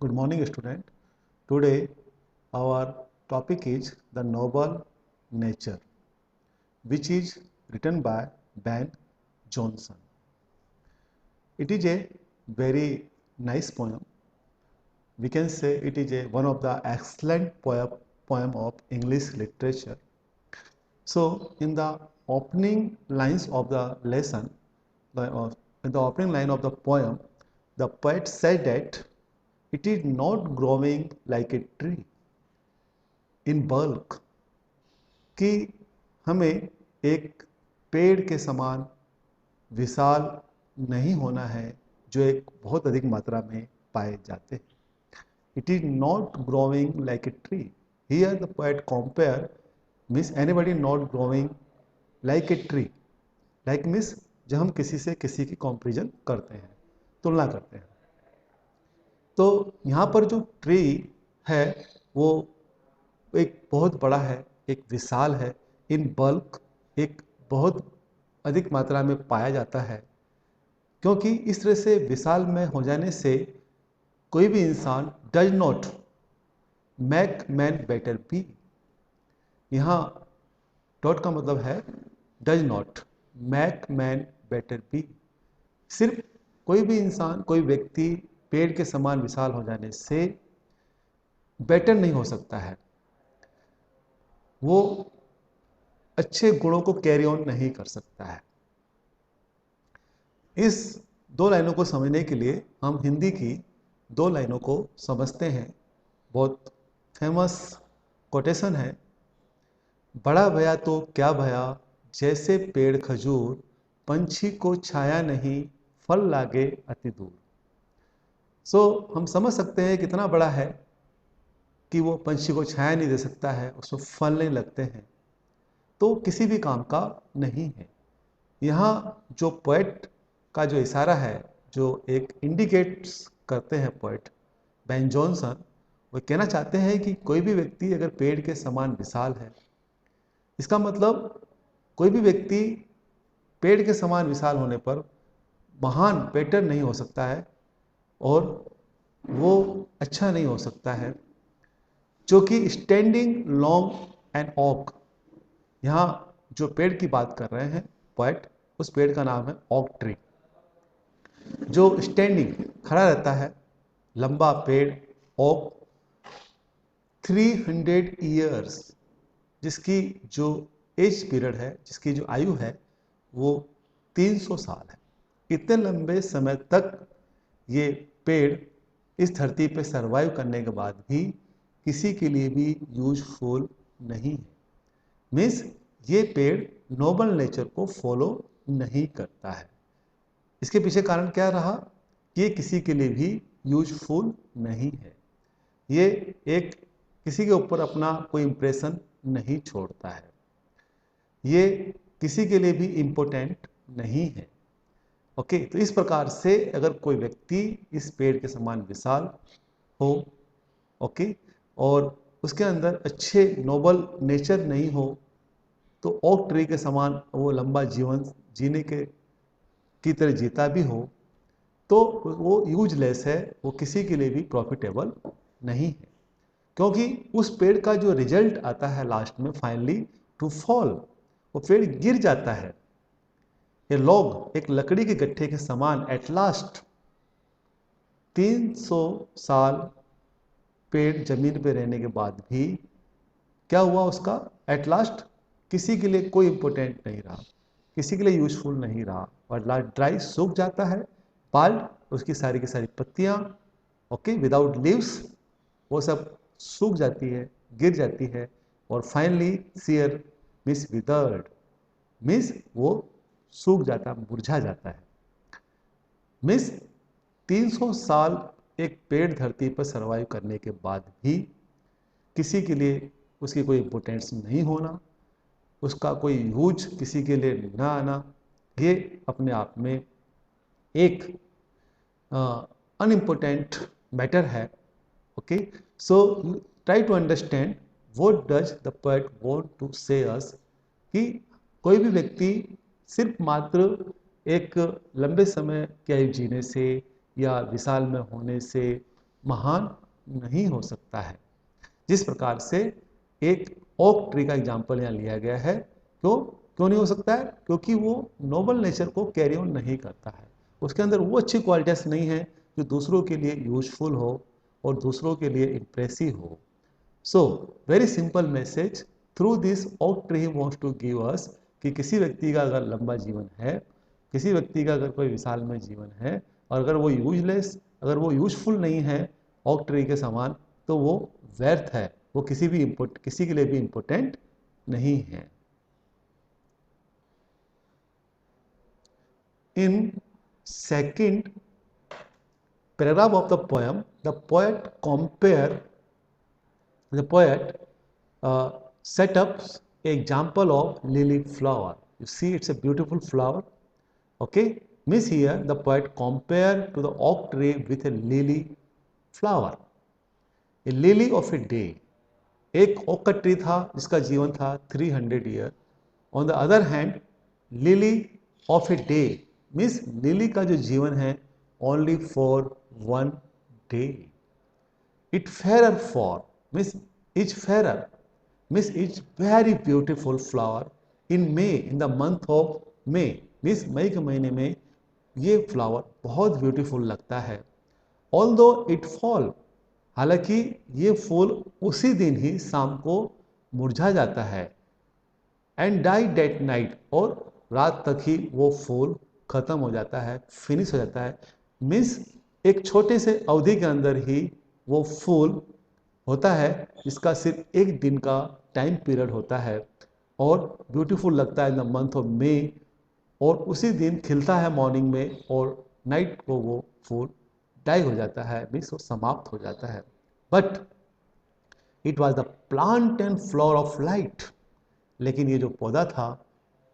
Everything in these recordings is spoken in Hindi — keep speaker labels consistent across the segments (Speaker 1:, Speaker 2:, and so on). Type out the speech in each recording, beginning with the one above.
Speaker 1: Good morning, student. Today, our topic is the novel Nature, which is written by Ben Jonson. It is a very nice poem. We can say it is one of the excellent poem of English literature. So, in the opening lines of the lesson, in the opening line of the poem, the poet said that it is not growing like a tree in bulk, कि हमें एक पेड़ के समान विशाल नहीं होना है जो एक बहुत अधिक मात्रा में पाए जाते हैं. It is not growing like a tree. Here the poet compare means anybody not growing like a tree. Like means जब हम किसी से किसी की कंपैरिजन करते हैं, तुलना करते हैं, तो यहाँ पर जो ट्री है वो एक बहुत बड़ा है, एक विशाल है, इन बल्क एक बहुत अधिक मात्रा में पाया जाता है, क्योंकि इस तरह से विशाल में हो जाने से कोई भी इंसान does not make man better be. यहाँ डॉट का मतलब है does not make man better be. सिर्फ कोई भी इंसान, कोई व्यक्ति पेड़ के समान विशाल हो जाने से बेटर नहीं हो सकता है, वो अच्छे गुणों को कैरी ऑन नहीं कर सकता है. इस दो लाइनों को समझने के लिए हम हिंदी की दो लाइनों को समझते हैं. बहुत फेमस कोटेशन है. बड़ा भया तो क्या भया, जैसे पेड़ खजूर, पंछी को छाया नहीं, फल लागे अति दूर. हम समझ सकते हैं कितना बड़ा है कि वो पंछी को छाया नहीं दे सकता है, उसमें फल नहीं लगते हैं, तो किसी भी काम का नहीं है. यहाँ जो पोएट का जो इशारा है, जो एक इंडिकेट्स करते हैं पोएट बेन जॉनसन, वो कहना चाहते हैं कि कोई भी व्यक्ति अगर पेड़ के समान विशाल है, इसका मतलब कोई भी व्यक्ति पेड़ के समान विशाल होने पर महान बेटर नहीं हो सकता है और वो अच्छा नहीं हो सकता है. जो कि स्टैंडिंग लॉन्ग एंड ऑक, यहाँ जो पेड़ की बात कर रहे हैं पोएट, उस पेड़ का नाम है ऑक ट्री. जो स्टैंडिंग खड़ा रहता है, लंबा पेड़ ऑक, 300 ईयर्स, जिसकी जो एज पीरियड है, जिसकी जो आयु है वो 300 साल है. इतने लंबे समय तक ये पेड़ इस धरती पे सरवाइव करने के बाद भी किसी के लिए भी यूजफुल नहीं है. मीन्स ये पेड़ नोबल नेचर को फॉलो नहीं करता है. इसके पीछे कारण क्या रहा कि ये किसी के लिए भी यूजफुल नहीं है. ये एक किसी के ऊपर अपना कोई इंप्रेशन नहीं छोड़ता है. ये किसी के लिए भी इम्पोर्टेंट नहीं है. ओके, तो इस प्रकार से अगर कोई व्यक्ति इस पेड़ के समान विशाल हो, ओके, और उसके अंदर अच्छे नोबल नेचर नहीं हो, तो ओक ट्री के समान वो लंबा जीवन जीने के की तरह जीता भी हो, तो वो यूजलेस है, वो किसी के लिए भी प्रॉफिटेबल नहीं है. क्योंकि उस पेड़ का जो रिजल्ट आता है लास्ट में, फाइनली टू फॉल, वो पेड़ गिर जाता है. ये लॉग एक लकड़ी के गट्ठे के समान एट लास्ट 300 साल पेड़ जमीन पे रहने के बाद भी क्या हुआ उसका, एट लास्ट किसी के लिए कोई इंपॉर्टेंट नहीं रहा, किसी के लिए यूजफुल नहीं रहा, और लास्ट ड्राई सूख जाता है. बाल्ड, उसकी सारी की सारी पत्तियां, ओके, विदाउट लीव्स, वो सब सूख जाती है, गिर जाती है, और finally sere means withered, means वो सूख जाता, मुरझा जाता है. मीन्स 300 साल एक पेड़ धरती पर सरवाइव करने के बाद भी किसी के लिए उसकी कोई इम्पोर्टेंस नहीं होना, उसका कोई यूज किसी के लिए ना आना, ये अपने आप में एक अनइम्पोर्टेंट मैटर है. Okay, so try to understand what does the poet want to say us, कि कोई भी व्यक्ति सिर्फ मात्र एक लंबे समय की आयु जीने से या विशाल में होने से महान नहीं हो सकता है। जिस प्रकार से एक ओक ट्री का एग्जाम्पल यहाँ लिया गया है, क्यों नहीं हो सकता है? क्योंकि वो नोबल नेचर को कैरी ऑन नहीं करता है, उसके अंदर वो अच्छी क्वालिटीज नहीं है जो दूसरों के लिए यूजफुल हो और दूसरों के लिए इम्प्रेसिव हो। So very simple message through this oak tree wants to give us कि किसी व्यक्ति का अगर लंबा जीवन है, किसी व्यक्ति का अगर कोई विशालमय जीवन है, और अगर वो यूजलेस, अगर वो यूजफुल नहीं है ओक ट्री के समान, तो वो व्यर्थ है, वो किसी के लिए भी इम्पोर्टेंट नहीं है। In second paragraph of the poem, the poet set up an example of lily flower. You see, it's a beautiful flower. Okay, means here the poet compared to the oak tree with a lily flower, a lily of a day. एक ओक का ट्री था जिसका जीवन था 300 year. On the other hand lily of a day means lily का जो जीवन है only for 1 day. It fairer for means is fairer means is very beautiful flower in May, in the month of May means मई के महीने में ये फ्लावर बहुत ब्यूटीफुल लगता है। ऑल्दो इट फॉल, हालांकि ये फूल उसी दिन ही शाम को मुरझा जाता है। एंड डाई डेट नाइट, और रात तक ही वो फूल खत्म हो जाता है, फिनिश हो जाता है। मीन्स एक छोटे से अवधि के अंदर ही वो फूल होता है जिसका सिर्फ एक दिन का टाइम पीरियड होता है और ब्यूटीफुल लगता है इन द मंथ ऑफ मे, और उसी दिन खिलता है मॉर्निंग में और नाइट को वो फूल डाई हो जाता है, मीन्स वो समाप्त हो जाता है। But it was the plant and flower of light, लेकिन ये जो पौधा था,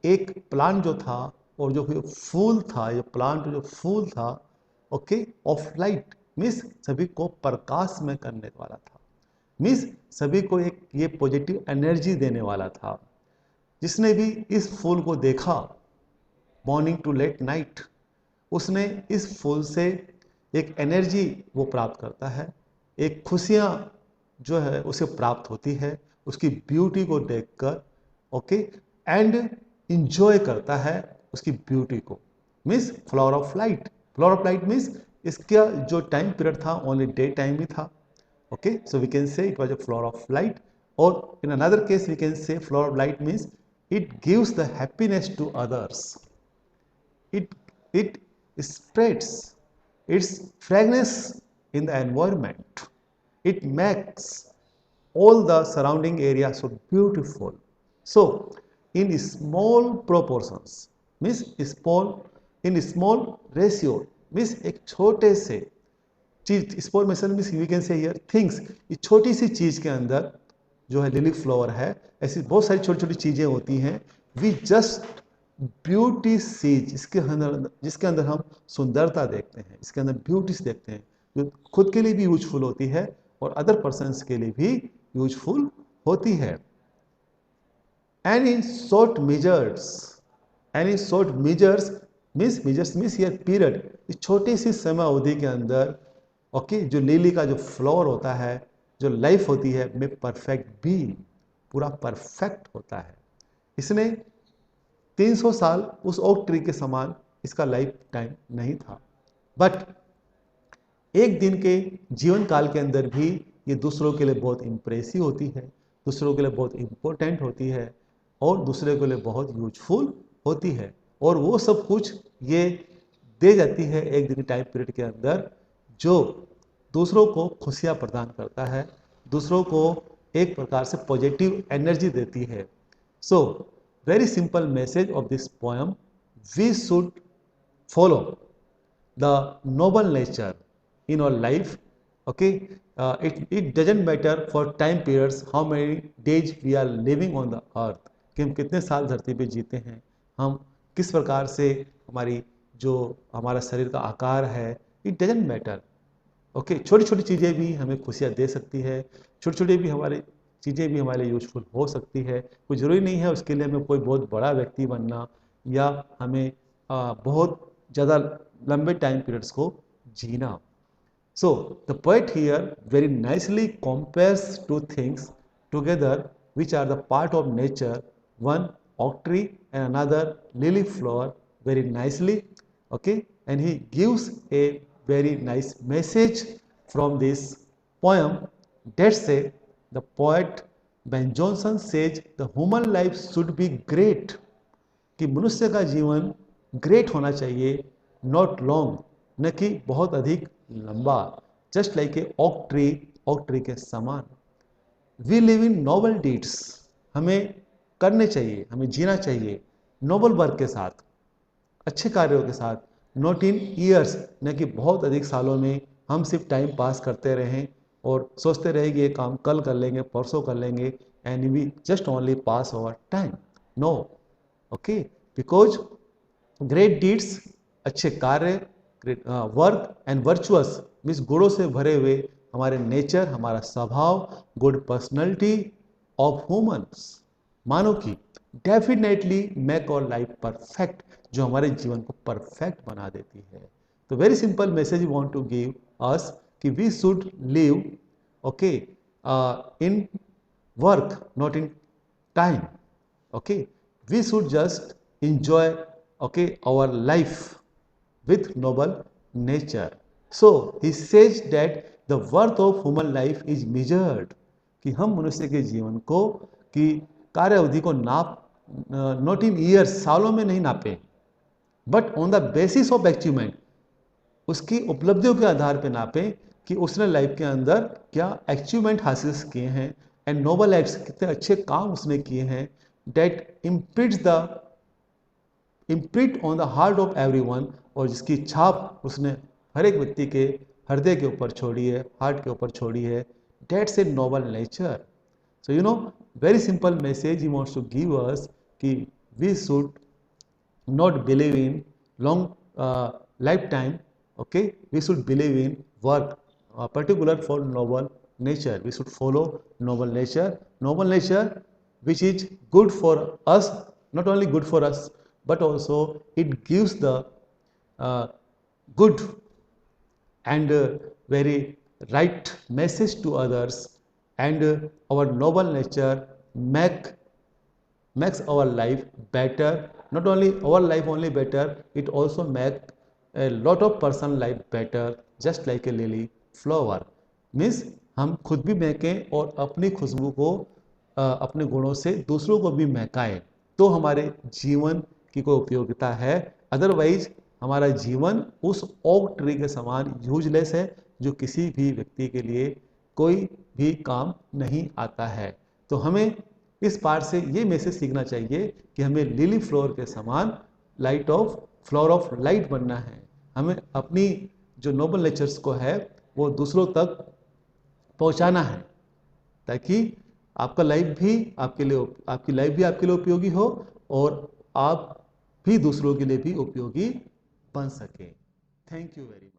Speaker 1: एक प्लांट जो था और जो फूल था, ये प्लांट जो फूल था, ओके, ऑफ लाइट मीन्स सभी को प्रकाश में करने वाला था, मीन्स सभी को एक ये पॉजिटिव एनर्जी देने वाला था। जिसने भी इस फूल को देखा मॉर्निंग टू लेट नाइट, उसने इस फूल से एक एनर्जी वो प्राप्त करता है, एक खुशियाँ जो है उसे प्राप्त होती है उसकी ब्यूटी को देखकर, ओके, एंड इंजॉय करता है उसकी ब्यूटी को। Means flower of light, flower of light means इसका जो टाइम पीरियड था ओनली डे टाइम ही था। Okay, so we can say it was a flower of light, और in another case we can say flower of light means it gives the happiness to others. It spreads its fragrance in the environment. It makes all the surrounding area so beautiful. So in small proportions means small, in small ratio means एक छोटे से चीज, small mason means we can say here things, इस छोटी सी चीज के अंदर जो है लिली फ्लावर है, ऐसी बहुत सारी छोटी छोटी चीजें होती हैं। वी जस्ट ब्यूटी सीज, जिसके अंदर हम सुंदरता देखते हैं, इसके अंदर ब्यूटीज देखते हैं जो खुद के लिए भी यूजफुल होती है और अदर पर्सन्स के लिए भी यूजफुल होती है। And in short measures, measures means here period, इस छोटी सी समय अवधि के अंदर, ओके, जो लिली का जो फ्लावर होता है, जो लाइफ होती है, में परफेक्ट बी, पूरा परफेक्ट होता है। इसने 300 साल उस ओक ट्री के समान इसका लाइफ टाइम नहीं था, बट एक दिन के जीवन काल के अंदर भी ये दूसरों के लिए बहुत इम्प्रेसिव होती है, दूसरों के लिए बहुत इम्पोर्टेंट होती है और दूसरे के लिए बहुत यूजफुल होती है, और वो सब कुछ ये दे जाती है एक दिन टाइम पीरियड के अंदर, जो दूसरों को खुशियाँ प्रदान करता है, दूसरों को एक प्रकार से पॉजिटिव एनर्जी देती है। सो very simple message of this poem: we should follow the noble nature in our life. Okay, it doesn't matter for time periods how many days we are living on the earth, कि हम कितने साल धरती पे जीते हैं, हम किस प्रकार से हमारी जो हमारा शरीर का आकार है, इट डजेंट मैटर। ओके, छोटी छोटी चीज़ें भी हमें खुशियाँ दे सकती है, छोटी छोटी भी हमारे चीज़ें भी हमारे लिए यूजफुल हो सकती है। कोई ज़रूरी नहीं है उसके लिए हमें कोई बहुत बड़ा व्यक्ति बनना या हमें बहुत ज़्यादा लंबे टाइम पीरियड्स को जीना। So the poet here very nicely compares two things together which are the part of nature, one oak tree and another lily flower, very nicely. Okay, and he gives a very nice message from this poem. That say the poet Ben Jonson says the human life should be great, कि मनुष्य का जीवन ग्रेट होना चाहिए, नॉट लॉन्ग, न कि बहुत अधिक लंबा, जस्ट लाइक ए ऑक ट्री के समान। We live in noble deeds, हमें करने चाहिए, हमें जीना चाहिए नोबल वर्क के साथ, अच्छे कार्यों के साथ, नॉट इन ईयर्स, न कि बहुत अधिक सालों में हम सिर्फ टाइम पास करते रहें और सोचते रहे कि ये काम कल कर लेंगे, परसों कर लेंगे, and we just only pass over time. No, okay, because great deeds, अच्छे कार्य, वर्क एंड वर्चुअस मीन्स गुणों से भरे हुए हमारे नेचर, हमारा स्वभाव, गुड पर्सनैलिटी ऑफ ह्यूमंस, मानो कि definitely make our life perfect, जो हमारे जीवन को परफेक्ट बना देती है। तो very simple message we want to give us कि we should live okay in work not in time. Okay, we should just enjoy okay our life with noble nature. So he says that the worth of human life is measured, कि हम मनुष्य के जीवन को कि कार्य अवधि को नाप नॉट इन ईयर्स, सालों में नहीं नापें, but on the basis of achievement, उसकी उपलब्धियों के आधार पर नापें कि उसने लाइफ के अंदर क्या अचीवमेंट हासिल किए हैं, एंड नोबल एक्ट्स, कितने अच्छे काम उसने किए हैं, that imprint on the heart of everyone, और जिसकी छाप उसने हर एक व्यक्ति के हृदय के ऊपर छोड़ी है, हार्ट के ऊपर छोड़ी है। That's a noble nature. So you know, very simple message he wants to give us कि we should not believe in long lifetime. Okay, we should believe in work, particular for noble nature. We should follow noble nature which is good for us, not only good for us, but also it gives the good and very right message to others, and our noble nature makes our life better. Not only our life only better, it also make a lot of person life better, just like a lily flower. Means हम खुद भी महकें और अपनी खुशबू को अपने गुणों से दूसरों को भी महकाएं, तो हमारे जीवन की कोई उपयोगिता है। अदरवाइज हमारा जीवन उस ओक ट्री के समान यूजलेस है, जो किसी भी व्यक्ति के लिए कोई भी काम नहीं आता है। तो हमें इस पार्ट से ये मैसेज सीखना चाहिए कि हमें लिली फ्लोर के समान फ्लोर ऑफ लाइट बनना है। हमें अपनी जो नोबल नेचर्स को है वो दूसरों तक पहुंचाना है, ताकि आपका लाइफ भी आपके लिए, आपकी लाइफ भी आपके लिए उपयोगी हो और आप भी दूसरों के लिए भी उपयोगी बन सके। Thank you very much.